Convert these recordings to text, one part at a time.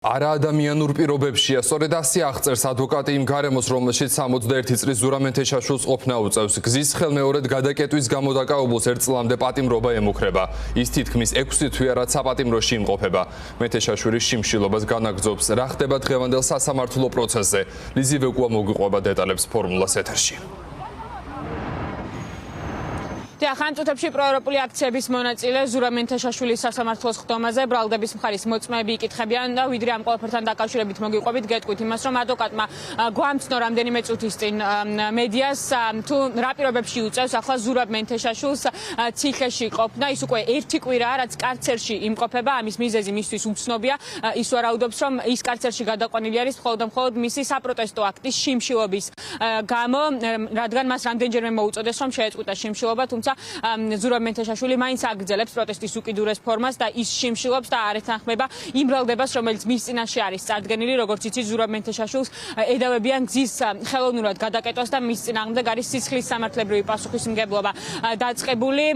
არაადამიანურ პირობებშია, სწორედ ასე აღწერს ადვოკატი იმ გარემოს, რომელშიც 61 წლის ზურაბ თეშაშვილს ყოფნა უწევს. გზის ხელმეორედ გადაკეტვის გამო დაკავებულს 1 წლამდე პატიმრობა ემუქრება. ის თითქმის 6 თვეა, რაც საპატიმროში იმყოფება. თეშაშვილის შიმშილობას განაგრძობს. რა ხდება დღევანდელ სასამართლო პროცესზე? ლიზი ვეკუა მოგიყვება დეტალებს ფორმულას ეთერში. ხანწუთებში პროევროპული აქციების მონაწილე ზურაბ თეშაშვილის სასამართლოს ხდომაზე ბრალდების მხარის მოწმეები იკითხებიან და ვიდრე ამ ყველაფერთან დაკავშირებით მოგიყვებით, გეტყვით იმას, რომ ადვოკატმა გვამცნო რამდენიმე წუთის წინ მედიას თუ რა პირობებში უწევს ახლა ზურაბ თეშაშვილს ციხეში ყოფნა. ის უკვე 1 კვირაა, რაც კარცერში იმყოფება. ამის მიზეზი მისთვის უცნობია. ის ვარაუდობს, რომ ის კარცერში გადაყვანილი არის მხოლოდ მისი საპროტესტო აქტის შიმშილობის გამო, რადგან მას რამდენჯერმე მოუწოდეს, რომ შეეწყვიტა შიმშილობა, თუმცა ზურაბ თეშაშვილი მაინც აგრძელებს პროტესტის უკიდურეს ფორმას და ის შიმშილობს და არ ეთანხმება იმ ბრალდებას, რომელიც მის წინაშე არის წარდგენილი. როგორც იცით, ზურაბ თეშაშვილს ედავებიან გზის ხელოვნურად გადაკეტვას და მის წინააღმდეგ არის სისხლის სამართლებრივი პასუხისმგებლობა დაწყებული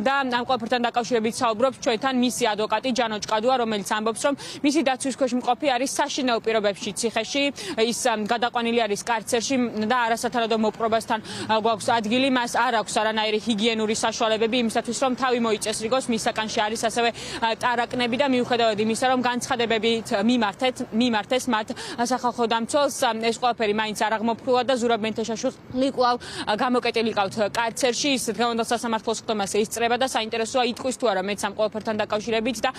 და ამ ყველაფერთან დაკავშირებით საუბრობს ჩვენთან მისი ადვოკატი ჯანო ჭყადუა, რომელიც ამბობს, რომ მისი დაცვის ქვეშ მყოფი არის საშინაო პირობებში ციხეში, ის გადაყვანილი არის კარცერში და არასათანადო მოპყრობასთან გვაქვს ადგილი, მას არ აქვს არანაირი ჰიგიენური საშუალებები იმისათვის, რომ თავი მოიწეს რიგოს, მის საკანში არის ასევე ტარაკნები და მიუხედავად იმისა, რომ განცხადებებით მიმართეს მათ სახალხო დამცველს, ეს ყველაფერი მაინც არ აღმოფხულა და ზურაბ თეშაშვილი კვლავ გამოკეტილი ყავთ კარცერში. ის დღევანდელ სასამართლოს ხდომას ესწრება და საინტერესოა იტყვის თუ არა მეც ამ ყველაფერთან დაკავშირებით და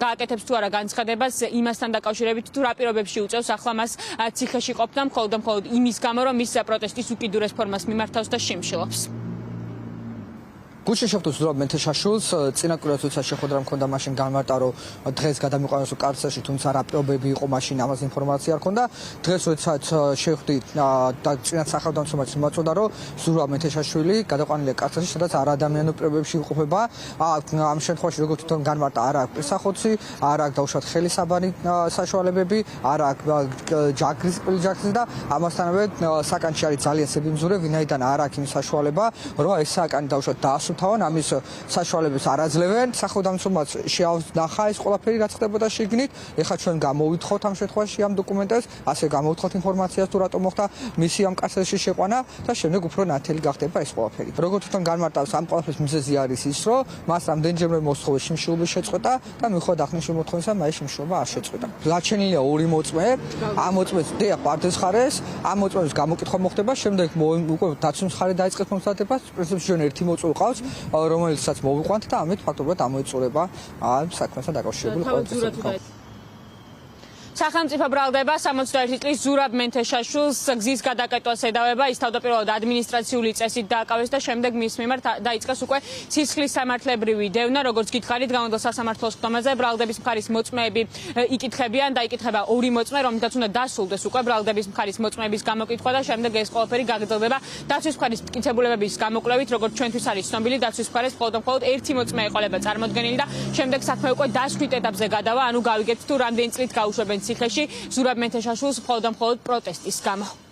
გააკეთებს თუ არა განცხადებას იმასთან დაკავშირებით თუ რა პირობებში უწევს ახლა მას ციხეში ყოფნა მხოლოდ იმის გამო, რომ ის პროტესტის უკიდურეს ფორმას მიმართავს და შიმშილობს. გუშინ შევხვდით ზურაბ თეშაშვილს, წინა კვირას როცა შეხვედრა მქონდა, მაშინ განმარტა, რომ დღეს გადამიყვანოს კარცერში, თუმცა რა პირობები იყო მაშინ ამაზე ინფორმაცია არ ქონდა. დღეს როდესაც შევხვდით და წინათ სახელმწიფოს მოაწოდა, რომ ზურაბ თეშაშვილი გადაყვანილია კარცერში, სადაც არაადამიანურ პირობებში იმყოფება. ამ შემთხვევაში როგორც თვითონ განმარტა, არ აქვს პირსახოცი, არ აქვს დაუშვათ ხელისაბანი საშუალებები, არ აქვს ჯაგრის და ამასთანავე საკანში არის ძალიან სებიმზური, ვინაიდან არ აქვს იმის საშუალება, რომ ეს საკანი დაუშვათ დაასრულოს. ამის საშუალებას არ აძლევენ. სახელმწიფოც შეავნახა ეს ყველაფერი, რაც ხდებოდა შიგნით. ეხლა ჩვენ გამოვითხოვთ ამ შემთხვევაში ამ დოკუმენტებს, ასე გამოვითხოვთ ინფორმაციას თუ რატომ მოხდა მისი ამ კარცერში შეყვანა და შემდეგ უფრო ნათელი გახდება ეს ყველაფერი. როგორც თვითონ განმარტავს, ამ ყველაფრის მიზეზი არის ის, რომ მას რამდენჯერმე მოსთხოვეს შიმშილობის შეწყვეტა და მიუხედავად აღნიშნული მოთხოვნისა, მას შიმშილობა არ შეწყვეტა. გაჩენილია 2 მოწმე, ამ მოწმეს პარდეს ხარეს, ამ მოწმების გამოკითხვა მოხდება, შემდეგ უკვე დაცვის მხარე დაიწყეს მომზადებას, პრინციპში ჩვენ ერთი მოწმე ყავს, რომელსაც მოვიყვანთ და ამით ფაქტობრივად ამოეწურება ამ საქმესთან დაკავშირებული ყველაფერი. სახელმწიფო ბრალდება 61 წლის ზურაბ თეშაშვილს გზის გადაკეტვას ედავება. ის თავდაპირველად ადმინისტრაციული წესით დააკავეს და შემდეგ მის მიმართ დაიწყეს უკვე სისხლის სამართლებრივი დევნა. როგორც გითხარით, დღევანდელ სასამართლოს ხდომაზე ბრალდების მხარის მოწმეები იკითხებიან და იკითხება 2 მოწმე, რომლითაც უნდა დასრულდეს უკვე ბრალდების მხარის მოწმეების გამოკითხვა და შემდეგ ეს ყველაფერი გაგრძელდება დაცვის მხარის მტკიცებულებების გამოკვლევით. როგორც ჩვენთვის არის ცნობილი, დაცვის მხარეს მხოლოდ 1 მოწმე ეყოლება წარმოდგენილი და შემდეგ საქმე უკვე დასვით ეტაპზე გადავა, ანუ გავიგებთ თუ რამდენი წლით გაუშვებენ ციხეში ზურაბ თეშაშვილს მხოლოდ პროტესტის გამო.